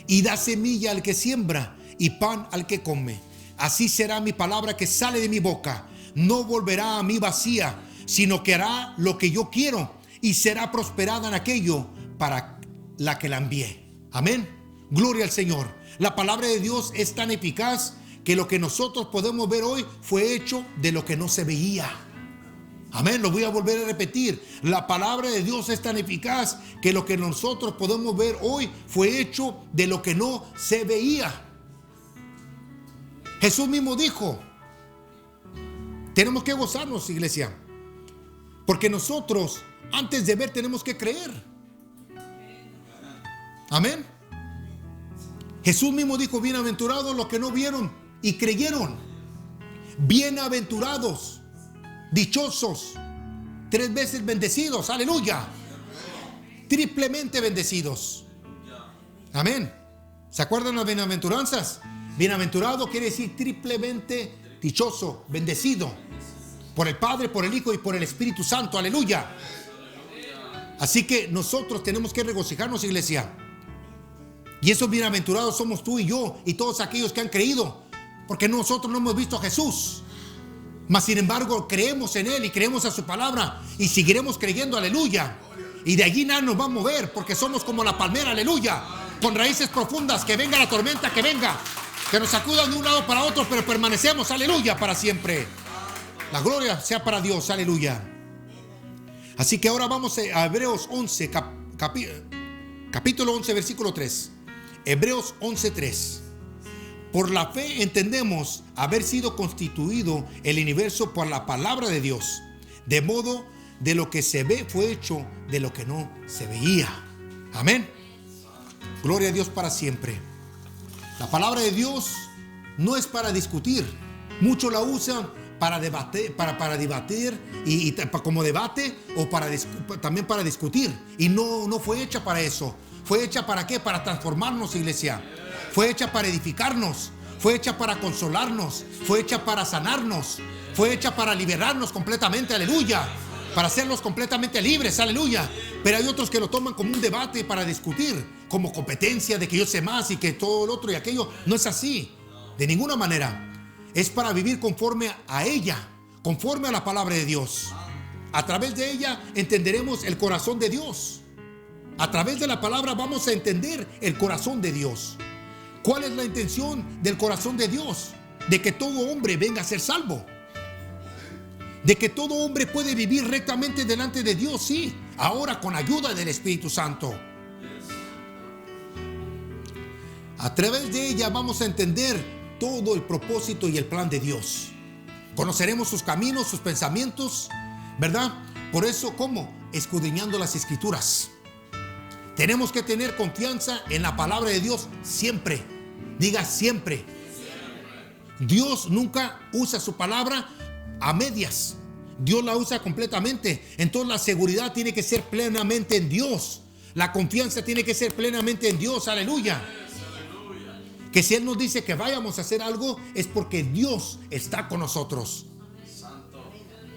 y da semilla al que siembra, y pan al que come. Así será mi palabra que sale de mi boca. No volverá a mí vacía, sino que hará lo que yo quiero, y será prosperada en aquello para la que la envié. Amén. Gloria al Señor. La palabra de Dios es tan eficaz que lo que nosotros podemos ver hoy fue hecho de lo que no se veía. Amén. Lo voy a volver a repetir. La palabra de Dios es tan eficaz que lo que nosotros podemos ver hoy fue hecho de lo que no se veía. Jesús mismo dijo: tenemos que gozarnos, iglesia, porque nosotros antes de ver tenemos que creer. Amén. Jesús mismo dijo: bienaventurados los que no vieron y creyeron. Bienaventurados, dichosos, 3 veces bendecidos. Aleluya. Triplemente bendecidos. Amén. ¿Se acuerdan las bienaventuranzas? Bienaventurado quiere decir triplemente dichoso, bendecido por el Padre, por el Hijo y por el Espíritu Santo. Aleluya. Así que nosotros tenemos que regocijarnos, iglesia. Y esos bienaventurados somos tú y yo y todos aquellos que han creído, porque nosotros no hemos visto a Jesús, mas sin embargo creemos en Él y creemos a su palabra y seguiremos creyendo. Aleluya. Y de allí nada nos va a mover, porque somos como la palmera. Aleluya. Con raíces profundas. Que venga la tormenta, que venga, que nos sacudan de un lado para otro, pero permanecemos. Aleluya, para siempre. La gloria sea para Dios, aleluya. Así que ahora vamos a Hebreos 11, capítulo 11, versículo 3. Hebreos 11:3. Por la fe entendemos haber sido constituido el universo por la palabra de Dios, de modo de lo que se ve fue hecho de lo que no se veía. Amén. Gloria a Dios para siempre. La palabra de Dios no es para discutir. Muchos la usan para debatir, para debatir y como debate o también para discutir. Y no fue hecha para eso. Fue hecha para qué? Para transformarnos, iglesia. Fue hecha para edificarnos. Fue hecha para consolarnos. Fue hecha para sanarnos. Fue hecha para liberarnos completamente, aleluya. Para hacerlos completamente libres, aleluya. Pero hay otros que lo toman como un debate para discutir, como competencia de que yo sé más y que todo lo otro y aquello. No es así, de ninguna manera. Es para vivir conforme a ella, conforme a la palabra de Dios. A través de ella entenderemos el corazón de Dios. A través de la palabra vamos a entender el corazón de Dios. ¿Cuál es la intención del corazón de Dios? De que todo hombre venga a ser salvo. De que todo hombre puede vivir rectamente delante de Dios, sí, ahora con ayuda del Espíritu Santo. A través de ella vamos a entender todo el propósito y el plan de Dios. Conoceremos sus caminos, sus pensamientos, ¿verdad? Por eso, ¿cómo? Escudriñando las Escrituras. Tenemos que tener confianza en la palabra de Dios siempre. Diga siempre. Dios nunca usa su palabra a medias. Dios la usa completamente. Entonces la seguridad tiene que ser plenamente en Dios. La confianza tiene que ser plenamente en Dios. Aleluya. Que si Él nos dice que vayamos a hacer algo, es porque Dios está con nosotros.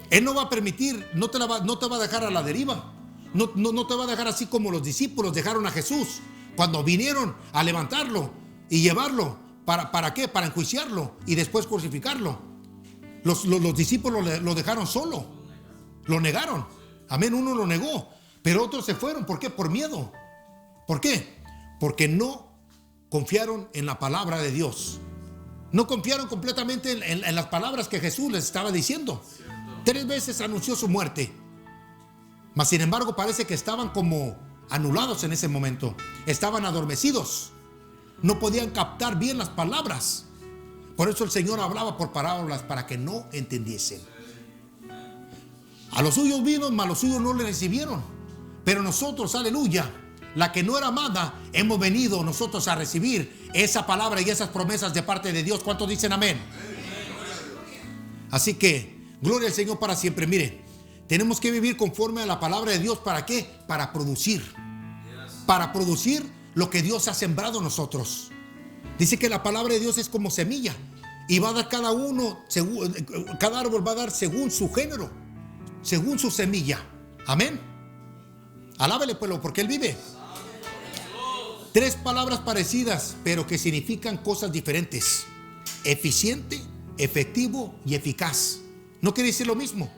Él no va a permitir, no te va a dejar a la deriva. No te va a dejar así como los discípulos dejaron a Jesús cuando vinieron a levantarlo y llevarlo. ¿Para qué? Para enjuiciarlo y después crucificarlo. Los discípulos lo dejaron solo. Lo negaron. Amén, uno lo negó. Pero otros se fueron. ¿Por qué? Por miedo. ¿Por qué? Porque no confiaron en la palabra de Dios. No confiaron completamente en las palabras que Jesús les estaba diciendo. 3 veces anunció su muerte. Mas sin embargo parece que estaban como anulados en ese momento. Estaban adormecidos. No podían captar bien las palabras. Por eso el Señor hablaba por parábolas para que no entendiesen. A los suyos vino, mas los suyos no le recibieron. Pero nosotros, aleluya, la que no era amada, hemos venido nosotros a recibir esa palabra y esas promesas de parte de Dios. ¿Cuántos dicen amén? Así que, gloria al Señor para siempre. Mire, tenemos que vivir conforme a la palabra de Dios. ¿Para qué? Para producir. Para producir lo que Dios ha sembrado en nosotros. Dice que la palabra de Dios es como semilla y va a dar cada árbol va a dar según su género, según su semilla. Amén. Alábele, pueblo, porque Él vive. 3 palabras parecidas, pero que significan cosas diferentes: eficiente, efectivo y eficaz. No quiere decir lo mismo.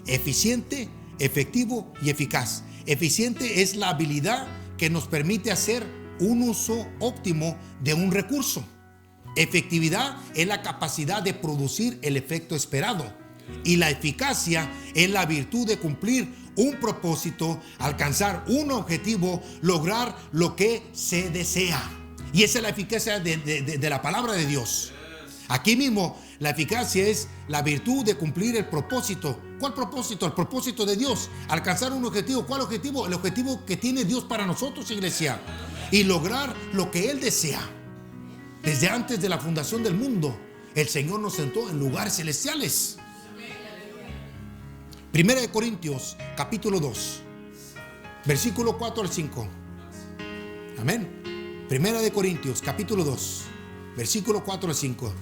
Eficiente, efectivo y eficaz. Eficiente es la habilidad que nos permite hacer un uso óptimo de un recurso. Efectividad es la capacidad de producir el efecto esperado. Y la eficacia es la virtud de cumplir un propósito, alcanzar un objetivo, lograr lo que se desea. Y esa es la eficacia de la palabra de Dios. Aquí mismo la eficacia es la virtud de cumplir el propósito. ¿Cuál propósito? El propósito de Dios. Alcanzar un objetivo. ¿Cuál objetivo? El objetivo que tiene Dios para nosotros, iglesia. Y lograr lo que Él desea. Desde antes de la fundación del mundo, el Señor nos sentó en lugares celestiales. Primera de Corintios, capítulo 2, versículo 4 al 5. Amén. Primera de Corintios, capítulo 2, versículo 4 al 5.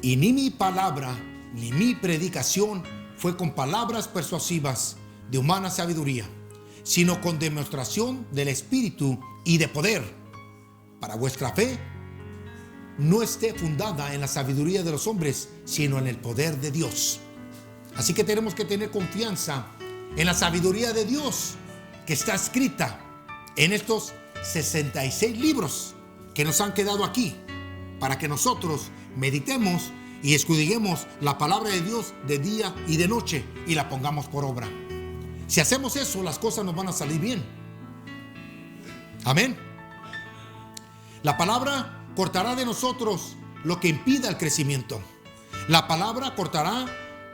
Y ni mi palabra, ni mi predicación fue con palabras persuasivas de humana sabiduría, sino con demostración del Espíritu y de poder, para vuestra fe no esté fundada en la sabiduría de los hombres, sino en el poder de Dios. Así que tenemos que tener confianza en la sabiduría de Dios que está escrita en estos 66 libros que nos han quedado aquí, para que nosotros meditemos y escudriñemos la palabra de Dios de día y de noche y la pongamos por obra. Si hacemos eso, las cosas nos van a salir bien. Amén. La palabra cortará de nosotros lo que impida el crecimiento. La palabra cortará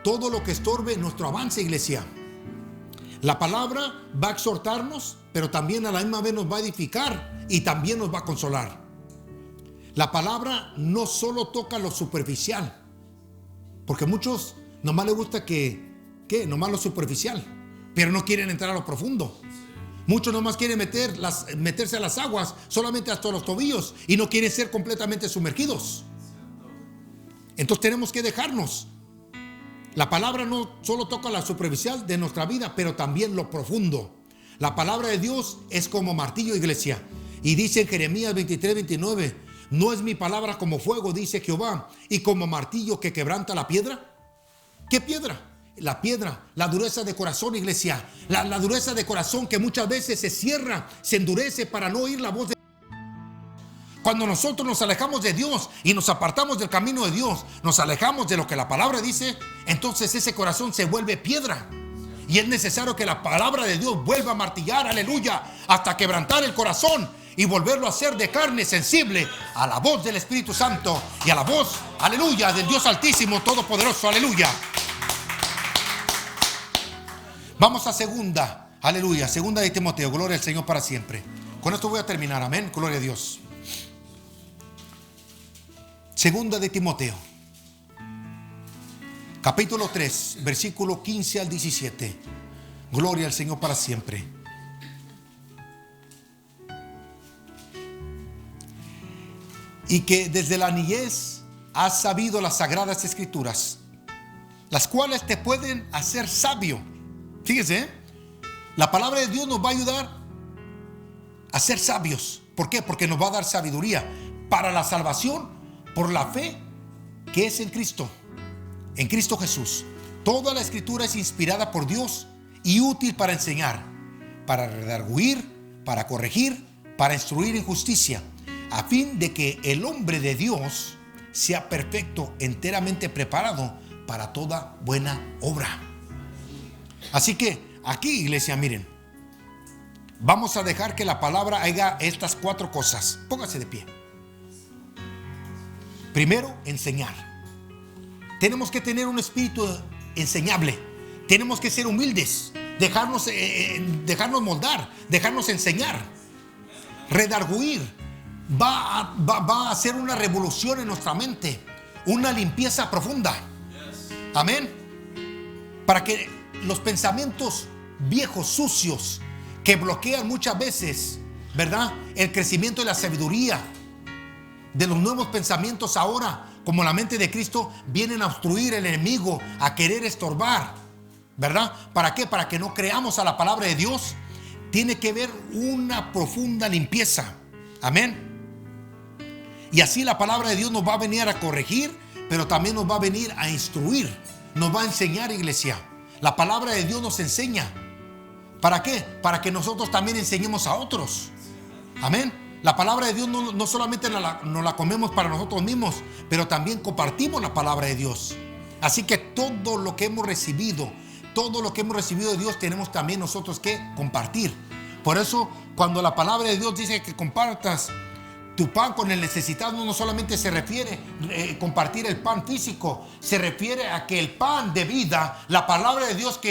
todo lo que estorbe nuestro avance, iglesia. La palabra va a exhortarnos, pero también a la misma vez nos va a edificar y también nos va a consolar. La palabra no solo toca lo superficial, porque a muchos nomás les gusta nomás lo superficial, pero no quieren entrar a lo profundo. Muchos nomás quieren meterse a las aguas solamente hasta los tobillos y no quieren ser completamente sumergidos. Entonces tenemos que dejarnos. La palabra no solo toca la superficial de nuestra vida, pero también lo profundo. La palabra de Dios es como martillo, iglesia. Y dice en Jeremías 23:29, ¿no es mi palabra como fuego, dice Jehová, y como martillo que quebranta la piedra? ¿Qué piedra? La piedra, la dureza de corazón, iglesia. La dureza de corazón que muchas veces se cierra, se endurece para no oír la voz de Dios. Cuando nosotros nos alejamos de Dios y nos apartamos del camino de Dios, nos alejamos de lo que la palabra dice, entonces ese corazón se vuelve piedra. Y es necesario que la palabra de Dios vuelva a martillar, aleluya, hasta quebrantar el corazón y volverlo a hacer de carne sensible a la voz del Espíritu Santo y a la voz, aleluya, del Dios Altísimo, Todopoderoso, aleluya. Vamos a segunda, aleluya, segunda de Timoteo, gloria al Señor para siempre. Con esto voy a terminar, amén, gloria a Dios. Segunda de Timoteo, capítulo 3, versículo 15 al 17. Gloria al Señor para siempre. Y que desde la niñez has sabido las sagradas escrituras, las cuales te pueden hacer sabio. Fíjese, la palabra de Dios nos va a ayudar a ser sabios. ¿Por qué? Porque nos va a dar sabiduría para la salvación por la fe que es en Cristo Jesús. Toda la escritura es inspirada por Dios y útil para enseñar, para redarguir, para corregir, para instruir en justicia, a fin de que el hombre de Dios sea perfecto, enteramente preparado para toda buena obra. Así que aquí, iglesia, miren, vamos a dejar que la palabra haga estas 4 cosas. Póngase de pie. Primero, enseñar. Tenemos que tener un espíritu enseñable. Tenemos que ser humildes, dejarnos moldar, dejarnos enseñar. Redarguir va a hacer una revolución en nuestra mente, una limpieza profunda. Amén. Para que los pensamientos viejos, sucios, que bloquean muchas veces, ¿verdad?, el crecimiento de la sabiduría, de los nuevos pensamientos ahora, como la mente de Cristo, vienen a obstruir el enemigo, a querer estorbar, ¿verdad? ¿Para qué? Para que no creamos a la palabra de Dios. Tiene que haber una profunda limpieza. Amén. Y así la palabra de Dios nos va a venir a corregir, pero también nos va a venir a instruir, nos va a enseñar, iglesia. La palabra de Dios nos enseña. ¿Para qué? Para que nosotros también enseñemos a otros. Amén. La palabra de Dios no solamente nos la comemos para nosotros mismos, pero también compartimos la palabra de Dios. Así que todo lo que hemos recibido de Dios, tenemos también nosotros que compartir. Por eso, cuando la palabra de Dios dice que compartas tu pan con el necesitado, no solamente se refiere a compartir el pan físico, se refiere a que el pan de vida, la palabra de Dios,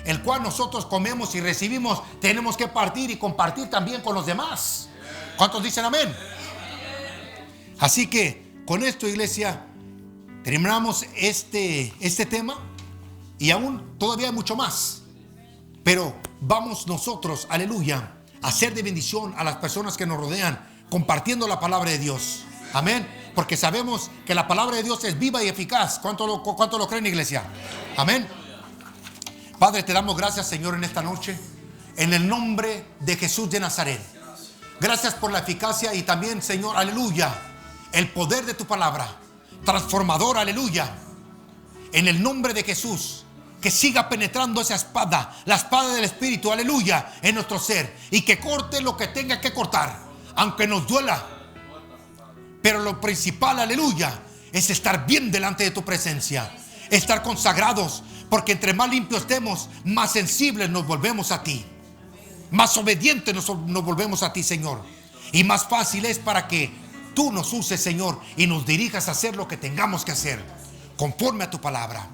el cual nosotros comemos y recibimos, tenemos que partir y compartir también con los demás. ¿Cuántos dicen amén? Así que con esto, iglesia, terminamos este tema, y aún todavía hay mucho más, pero vamos nosotros, aleluya, a hacer de bendición a las personas que nos rodean, compartiendo la palabra de Dios. Amén. Porque sabemos que la palabra de Dios es viva y eficaz. ¿Cuánto lo creen, iglesia? Amén. Padre, te damos gracias, Señor, en esta noche, en el nombre de Jesús de Nazaret. Gracias por la eficacia y también, Señor, aleluya, el poder de tu palabra transformador, aleluya. En el nombre de Jesús, que siga penetrando esa espada, la espada del Espíritu, aleluya, en nuestro ser, y que corte lo que tenga que cortar, aunque nos duela. Pero lo principal, aleluya, es estar bien delante de tu presencia, estar consagrados, porque entre más limpios estemos, más sensibles nos volvemos a ti, más obedientes nos volvemos a ti, Señor, y más fácil es para que tú nos uses, Señor, y nos dirijas a hacer lo que tengamos que hacer, conforme a tu palabra.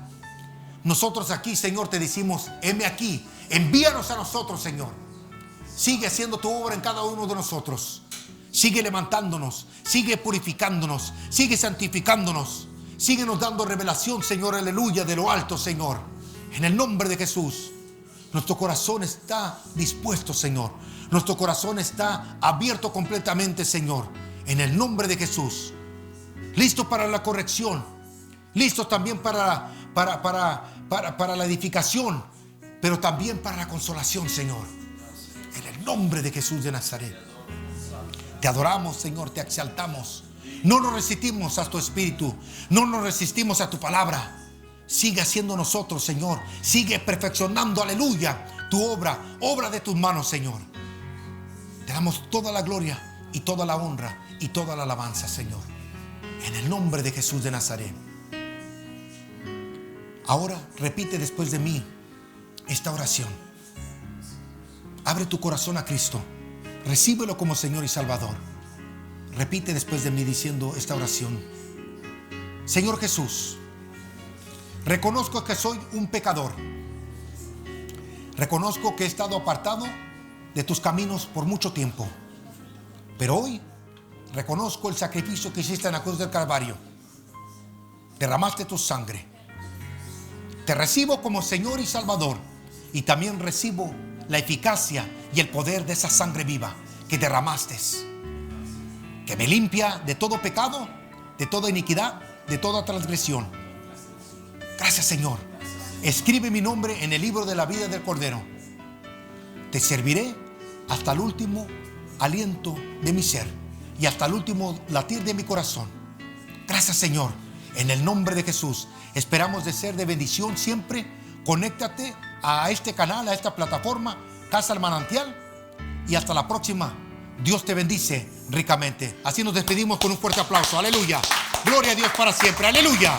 Nosotros aquí, Señor, te decimos, heme aquí, envíanos a nosotros, Señor. Sigue haciendo tu obra en cada uno de nosotros. Sigue levantándonos, sigue purificándonos, sigue santificándonos. Síguenos dando revelación, Señor, aleluya, de lo alto, Señor. En el nombre de Jesús. Nuestro corazón está dispuesto, Señor. Nuestro corazón está abierto completamente, Señor. En el nombre de Jesús. Listos para la corrección. Listos también para la edificación. Pero también para la consolación, Señor. En el nombre de Jesús de Nazaret. Te adoramos, Señor, te exaltamos. No nos resistimos a tu espíritu, no nos resistimos a tu palabra. Sigue haciendo nosotros, Señor. Sigue perfeccionando, aleluya, tu obra de tus manos, Señor. Te damos toda la gloria y toda la honra y toda la alabanza, Señor. En el nombre de Jesús de Nazaret. Ahora repite después de mí esta oración. Abre tu corazón a Cristo. Recíbelo como Señor y Salvador. Repite después de mí diciendo esta oración. Señor Jesús, reconozco que soy un pecador. Reconozco que he estado apartado de tus caminos por mucho tiempo. Pero hoy reconozco el sacrificio que hiciste en la cruz del Calvario. Derramaste tu sangre. Te recibo como Señor y Salvador. Y también recibo la eficacia y el poder de esa sangre viva que derramaste, que me limpia de todo pecado, de toda iniquidad, de toda transgresión. Gracias, Señor. Escribe mi nombre en el libro de la vida del Cordero. Te serviré hasta el último aliento de mi ser y hasta el último latir de mi corazón. Gracias, Señor. En el nombre de Jesús. Esperamos de ser de bendición siempre. Conéctate a este canal, a esta plataforma, Casa del Manantial. Y hasta la próxima. Dios te bendice ricamente. Así nos despedimos con un fuerte aplauso. Aleluya. Gloria a Dios para siempre. Aleluya.